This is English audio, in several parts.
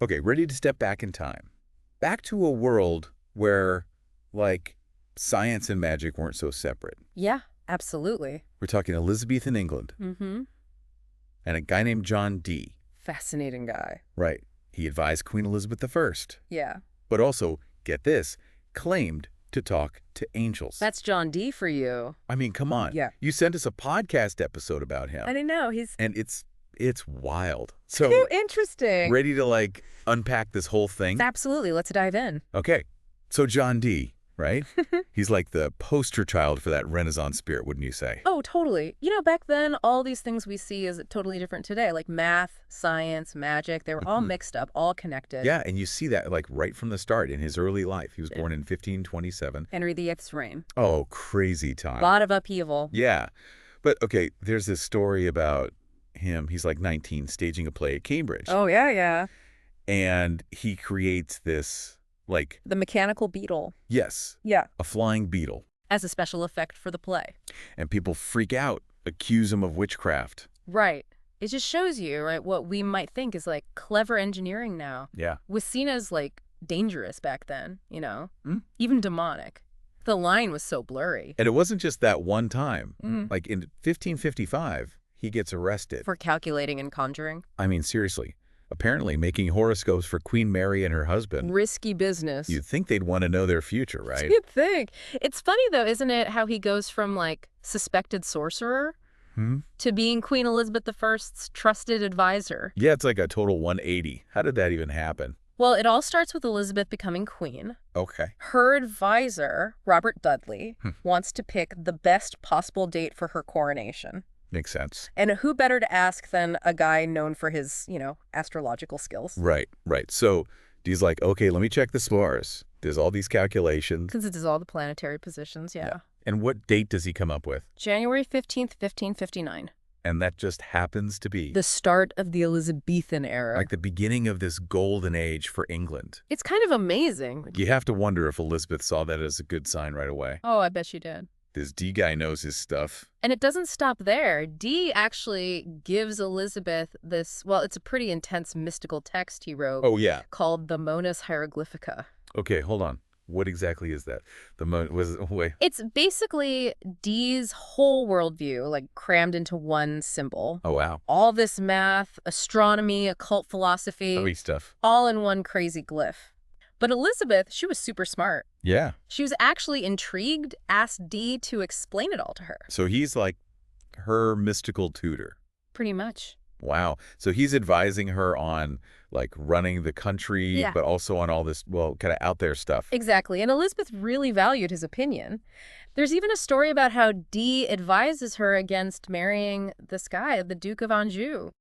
Okay, ready to step back in time. Back to a world where, like, science and magic weren't so separate. Yeah, absolutely. We're talking Elizabethan England Mm-hmm. and a guy named John Dee. Fascinating guy. Right. He advised Queen Elizabeth I, Yeah. but also, get this, claimed to talk to angels. That's John Dee for you. I mean, come on. Yeah. You sent us a podcast episode about him. I didn't know. He's And it's wild. So, too interesting. ready to, like, unpack this whole thing? Absolutely. Let's dive in. Okay. So John Dee, right? He's like the poster child for that Renaissance spirit, wouldn't you say? Oh, totally. You know, back then, all these things we see is totally different today, like math, science, magic. They were all mixed up, all connected. Yeah, and you see that like right from the start in his early life. He was born in 1527. Henry VIII's reign. Oh, crazy A time. lot of upheaval. Yeah. But okay, there's this story about him. He's like 19, staging a play at Cambridge. Oh, yeah, yeah. And he creates this, like, The mechanical beetle. yes, Yeah. a flying beetle. As a special effect for the play. And people freak out, accuse him of witchcraft. Right. It just shows you, right, what we might think is like clever engineering now Yeah. was seen as like dangerous back then, you know, Mm. even demonic. The line was so blurry. And it wasn't just that one time. Mhm. Like in 1555, he gets arrested. For calculating and conjuring. I mean, seriously. Apparently making horoscopes for Queen Mary and her husband. Risky business. You'd think they'd want to know their future, right? You'd think. It's funny, though, isn't it, how he goes from, like, suspected sorcerer Hmm? to being Queen Elizabeth I's trusted advisor. Yeah, it's like a total 180. How did that even happen? Well, it all starts with Elizabeth becoming queen. Okay. Her advisor, Robert Dudley, wants to pick the best possible date for her coronation. Makes sense. And who better to ask than a guy known for his, you know, astrological skills? Right, right. So Dee's like, okay, let me check the stars. There's all these calculations. Since it does all the planetary positions, yeah. And what date does he come up with? January 15th, 1559. And that just happens to be The start of the Elizabethan era. like the beginning of this golden age for England. It's kind of amazing. You have to wonder if Elizabeth saw that as a good sign right away. Oh, I bet she did. This D guy knows his stuff. And it doesn't stop there. Dee actually gives Elizabeth this, well, it's a pretty intense mystical text he wrote Oh, yeah. called the Monas Hieroglyphica. Okay, hold on. What exactly is that? Wait. It's basically Dee's whole worldview, like crammed into one symbol. Oh, wow. All this math, astronomy, occult philosophy, Heavy stuff. all in one crazy glyph. But Elizabeth, she was super smart. Yeah. She was actually intrigued, asked Dee to explain it all to her. So he's like her mystical tutor. Pretty much. Wow. So he's advising her on like running the country, Yeah. but also on all this, well, kind of out there stuff. Exactly. And Elizabeth really valued his opinion. There's even a story about how Dee advises her against marrying this guy, the Duke of Anjou.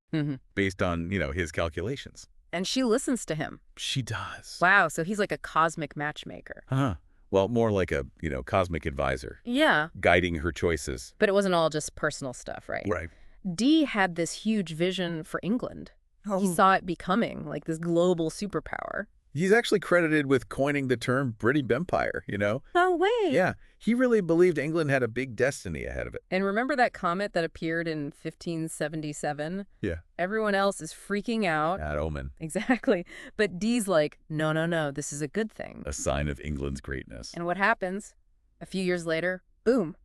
Based on, his calculations. And she listens to him. She does. Wow, so he's like a cosmic matchmaker. Huh. Well, more like a, cosmic advisor, Yeah, guiding her choices. but it wasn't all just personal stuff, right? Right. Dee had this huge vision for England. He saw it becoming like this global superpower. He's actually credited with coining the term British Empire, No way. Yeah. He really believed England had a big destiny ahead of it. And remember that comet that appeared in 1577? Yeah. Everyone else is freaking out. Bad omen. Exactly. But Dee's like, no, no, no, this is a good thing. A sign of England's greatness. And what happens? A few years later, boom,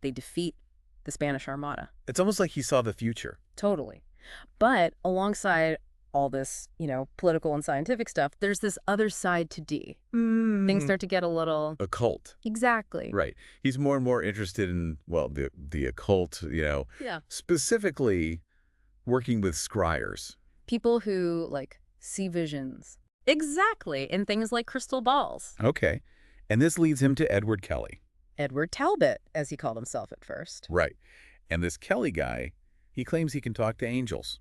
they defeat the Spanish Armada. It's almost like he saw the future. Totally. But alongside all this, political and scientific stuff, there's this other side to Dee. Things start to get a little... Occult. Exactly. Right. He's more and more interested in, well, the occult, Yeah. specifically working with scryers. People who, like, see visions. Exactly. In things like crystal balls. Okay. And this leads him to Edward Kelly. Edward Talbot, as he called himself at first. Right. And this Kelly guy, he claims he can talk to angels.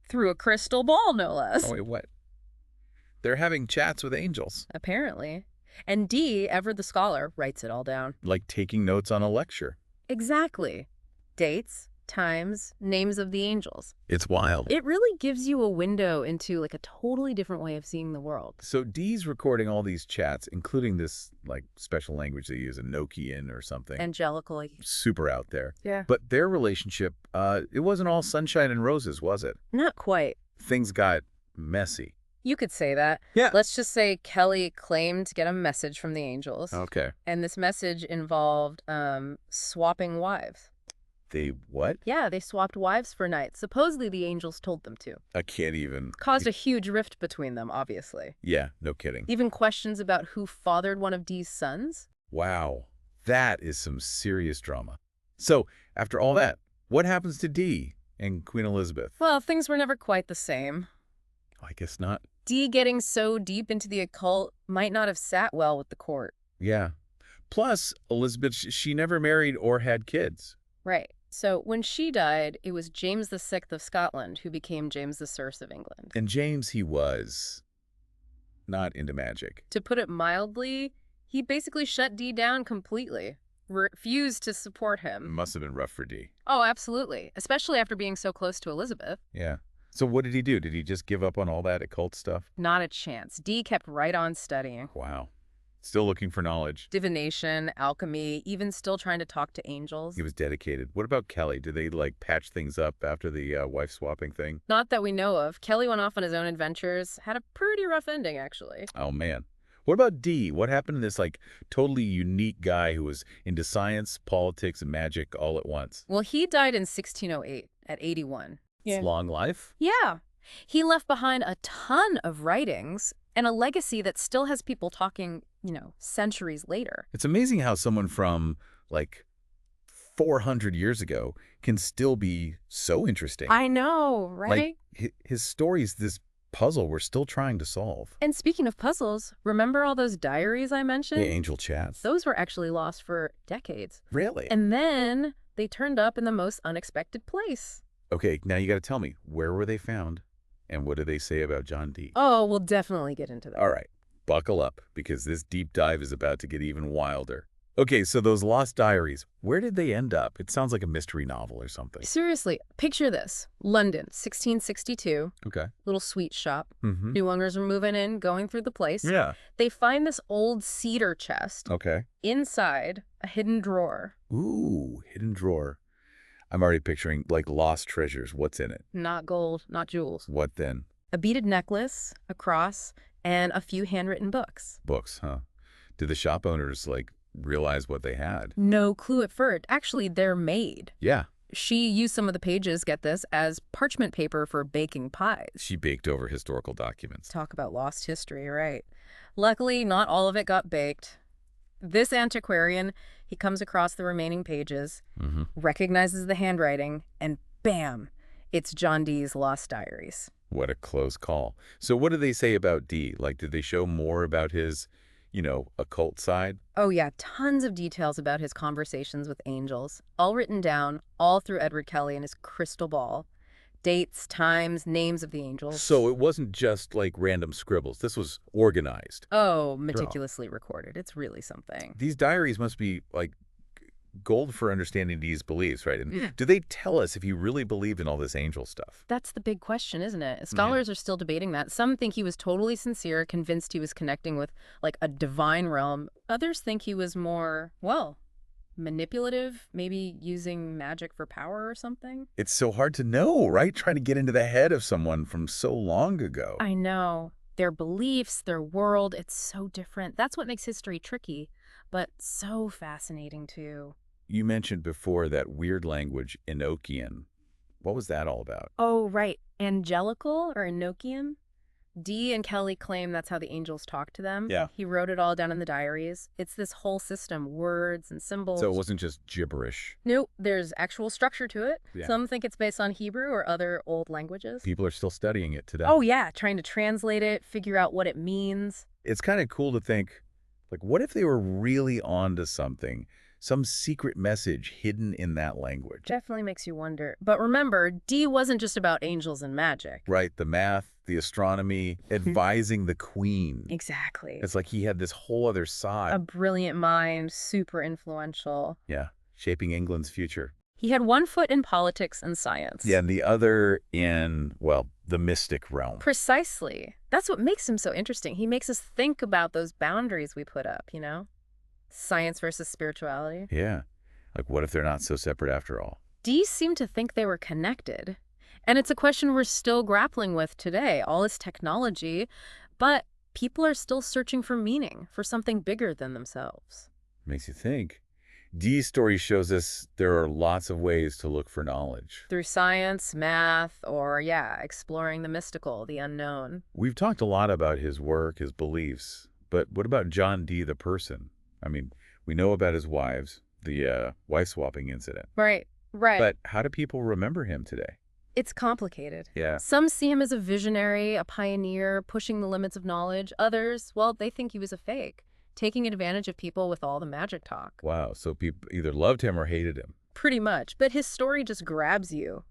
Through a crystal ball, no less. Oh, wait, what? They're having chats with angels. Apparently. And Dee, ever the scholar, writes it all down. Like taking notes on a lecture. Exactly. Dates, times, names of the angels. It's wild. It really gives you a window into like a totally different way of seeing the world. So Dee's recording all these chats, including this like special language they use, a Nokian or something. Angelical. Like, Super out there. yeah. But their relationship, it wasn't all sunshine and roses, was it? Not quite. Things got messy. You could say that. Yeah. Let's just say Kelly claimed to get a message from the angels. Okay. And this message involved swapping wives. They what? Yeah, they swapped wives for nights. Supposedly the angels told them to. I can't even. Caused a huge rift between them, obviously. Yeah, no kidding. Even questions about who fathered one of Dee's sons. Wow. That is some serious drama. So, after all that, what happens to Dee and Queen Elizabeth? Well, things were never quite the same. I guess not. Dee getting so deep into the occult might not have sat well with the court. Yeah. Plus, Elizabeth, she never married or had kids. Right. So when she died, it was James VI of Scotland who became James I of England. And James, he was not into magic. To put it mildly, he basically shut Dee down completely. Refused to support It him. must have been rough for Dee. Oh, absolutely. Especially after being so close to Elizabeth. Yeah. So what did he do? Did he just give up on all that occult stuff? Not a chance. Dee kept right on studying. Wow. Still looking for knowledge. Divination, alchemy, even still trying to talk to angels. He was dedicated. What about Kelly? Did they, like, patch things up after the wife-swapping thing? Not that we know of. Kelly went off on his own adventures. Had a pretty rough ending, actually. Oh, man. What about Dee? What happened to this, like, totally unique guy who was into science, politics, and magic all at once? Well, he died in 1608 at 81. It's long life? Yeah. He left behind a ton of writings and a legacy that still has people talking, centuries later. It's amazing how someone from, like, 400 years ago can still be so interesting. I know, right? Like, his story's this puzzle we're still trying to solve. And speaking of puzzles, remember all those diaries I mentioned? The angel chats. Those were actually lost for decades. Really? And then they turned up in the most unexpected place. Okay, now you got to tell me, where were they found? And what do they say about John Dee? Oh, we'll definitely get into that. All right, buckle up, because this deep dive is about to get even wilder. Okay, so those lost diaries, where did they end up? It sounds like a mystery novel or something. Seriously, picture this. London, 1662, Okay. little sweet shop. Mm-hmm. New owners are moving in, going through the place. Yeah. They find this old cedar chest. Okay. Inside, a hidden drawer. Ooh, hidden drawer. I'm already picturing, like, lost treasures. What's in it? Not gold, not jewels. What then? A beaded necklace, a cross, and a few handwritten books. Books, huh? Did the shop owners, like, realize what they had? No clue at first. Actually, they're made. Yeah. She used some of the pages, get this, as parchment paper for baking pies. She baked over historical documents. Talk about lost history, right? Luckily, not all of it got baked. This antiquarian, he comes across the remaining pages, Mm-hmm. recognizes the handwriting, and bam, it's John Dee's lost diaries. What a close call. So what do they say about Dee? Like, did they show more about his, occult side? Oh yeah, tons of details about his conversations with angels, all written down, all through Edward Kelly and his crystal ball. Dates, times, names of the angels. So it wasn't just, like, random scribbles. This was organized. Oh, meticulously recorded. It's really something. These diaries must be, like, gold for understanding Dee's beliefs, right? And Yeah. do they tell us if he really believed in all this angel stuff? That's the big question, isn't it? Scholars are still debating that. Some think he was totally sincere, convinced he was connecting with, like, a divine realm. Others think he was more, manipulative, maybe using magic for power or something. It's so hard to know, right? Trying to get into the head of someone from so long ago. I know. Their beliefs, their world, it's so different. That's what makes history tricky, but so fascinating, too. You mentioned before that weird language, Enochian. What was that all about? Oh, right. Angelical or Enochian? Dee and Kelly claim that's how the angels talk to them. Yeah. He wrote it all down in the diaries. It's this whole system, words and symbols. So it wasn't just gibberish. Nope, there's actual structure to it. Yeah. Some think it's based on Hebrew or other old languages. People are still studying it today. Oh, yeah, trying to translate it, figure out what it means. It's kind of cool to think, like, what if they were really onto something? Some secret message hidden in that language. Definitely makes you wonder. But remember, Dee wasn't just about angels and magic. Right, the math, the astronomy, advising the queen. Exactly. It's like he had this whole other A side. brilliant mind, super influential. Yeah, shaping England's future. He had one foot in politics and science. Yeah, and the other in, well, the mystic realm. Precisely. That's what makes him so interesting. He makes us think about those boundaries we put up, Science versus spirituality. Yeah, like what if they're not so separate after all? Dee seemed to think they were connected. And it's a question we're still grappling with today. All this technology, but people are still searching for meaning, for something bigger than themselves. Makes you think. Dee's story shows us there are lots of ways to look for knowledge. Through science, math, or, exploring the mystical, the unknown. We've talked a lot about his work, his beliefs, but what about John Dee the person? I mean, we know about his wives, the wife-swapping incident. Right. But how do people remember him today? It's complicated. Yeah. Some see him as a visionary, a pioneer, pushing the limits of knowledge. Others, well, they think he was a fake, taking advantage of people with all the magic talk. Wow, so people either loved him or hated him. Pretty much. But his story just grabs you,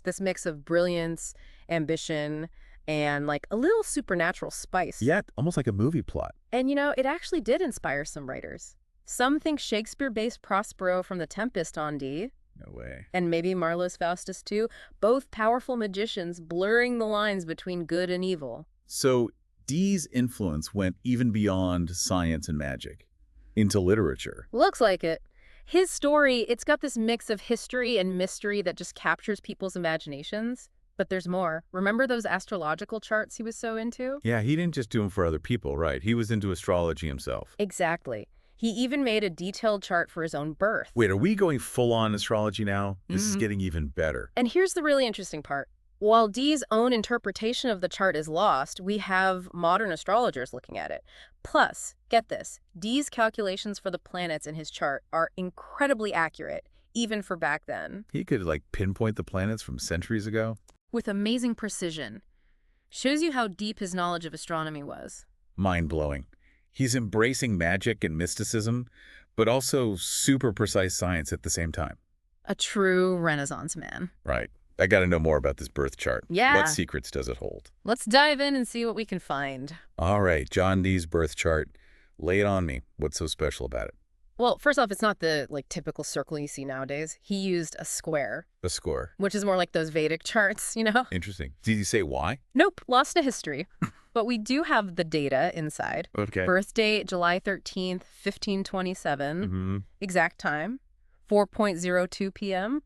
this mix of brilliance, ambition, and like a little supernatural spice. Yeah, almost like a movie plot. And it actually did inspire some writers. Some think Shakespeare based Prospero from The Tempest on Dee. No way. And maybe Marlowe's Faustus too. Both powerful magicians blurring the lines between good and evil. So Dee's influence went even beyond science and magic, into literature. Looks like it. His story, it's got this mix of history and mystery that just captures people's imaginations. But there's more. Remember those astrological charts he was so into? Yeah, he didn't just do them for other people, right? He was into astrology himself. Exactly. He even made a detailed chart for his own birth. Wait, are we going full-on astrology now? This is getting even better. And here's the really interesting part. While Dee's own interpretation of the chart is lost, we have modern astrologers looking at it. Plus, get this, Dee's calculations for the planets in his chart are incredibly accurate, even for back then. He could, like, pinpoint the planets from centuries ago? With amazing precision. Shows you how deep his knowledge of astronomy was. Mind-blowing. He's embracing magic and mysticism, but also super precise science at the same time. A true Renaissance man. Right. I got to know more about this birth chart. Yeah. What secrets does it hold? Let's dive in and see what we can find. All right, John Dee's birth chart. Lay it on me. What's so special about it? Well, first off, it's not the typical circle you see nowadays. He used a square, A score. which is more like those Vedic charts, Interesting. Did he say why? Nope, lost to history. But we do have the data inside. Okay. Birth date, July 13th, 1527. Exact time, 4:02 p.m.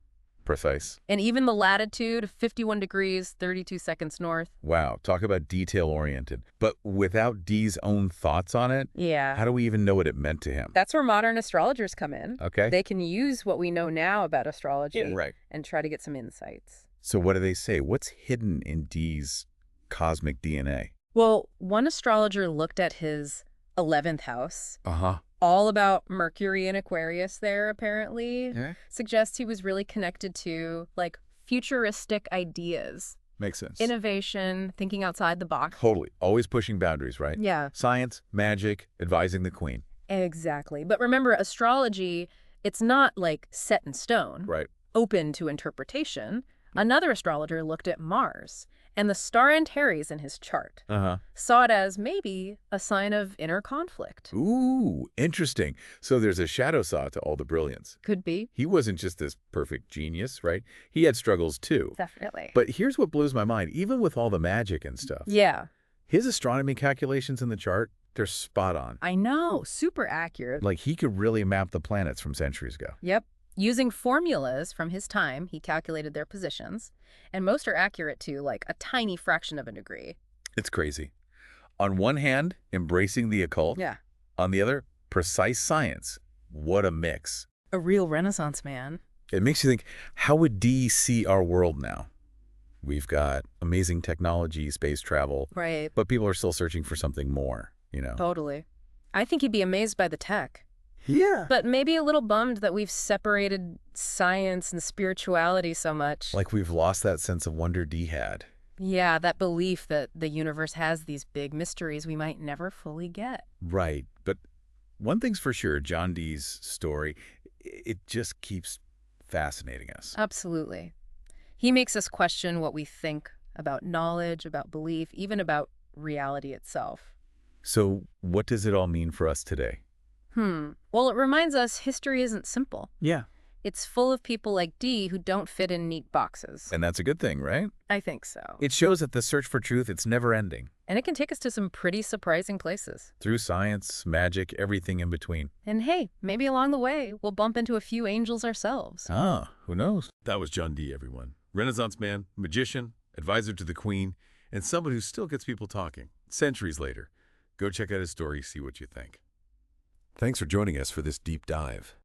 Precise. And even the latitude, 51 degrees, 32 seconds north. Wow, talk about detail-oriented. But without Dee's own thoughts on it, Yeah. how do we even know what it meant to him? That's where modern astrologers come in. Okay. They can use what we know now about astrology Right. and try to get some insights. So what do they say? What's hidden in Dee's cosmic DNA? Well, one astrologer looked at his 11th house, Uh-huh. all about Mercury and Aquarius there, apparently. Yeah. Suggests he was really connected to, futuristic ideas. Makes sense. Innovation, thinking outside the box. Totally. Always pushing boundaries, right? Yeah, Science, magic, advising the queen. exactly. But remember, astrology, it's not, set in stone. Right. Open to interpretation. Another astrologer looked at Mars and the star Antares in his chart. Uh-huh. Saw it as maybe a sign of inner conflict. Ooh, interesting. So there's a shadow side to all the brilliance. Could be. He wasn't just this perfect genius, right? He had struggles too. Definitely. But here's what blows my mind. Even with all the magic and stuff, Yeah, his astronomy calculations in the chart, they're spot on. I know. Super accurate. Like, he could really map the planets from centuries ago. Yep. Using formulas from his time, he calculated their positions. And most are accurate to, a tiny fraction of a degree. It's crazy. On one hand, embracing the occult. Yeah. On the other, precise science. What a mix. A real Renaissance man. It makes you think, how would Dee see our world now? We've got amazing technology, space travel, Right. but people are still searching for something more, Totally. I think he'd be amazed by the tech. Yeah. But maybe a little bummed that we've separated science and spirituality so much. Like we've lost that sense of wonder Dee had. Yeah, that belief that the universe has these big mysteries we might never fully get. Right. But one thing's for sure, John Dee's story, it just keeps fascinating us. Absolutely. He makes us question what we think about knowledge, about belief, even about reality itself. So what does it all mean for us today? Well, it reminds us history isn't simple. Yeah. It's full of people like Dee who don't fit in neat boxes. And that's a good thing, right? I think so. It shows that the search for truth, it's never ending. And it can take us to some pretty surprising places. Through science, magic, everything in between. And hey, maybe along the way, we'll bump into a few angels ourselves. Ah, who knows? That was John Dee, everyone. Renaissance man, magician, advisor to the queen, and someone who still gets people talking, centuries later. Go check out his story, see what you think. Thanks for joining us for this deep dive.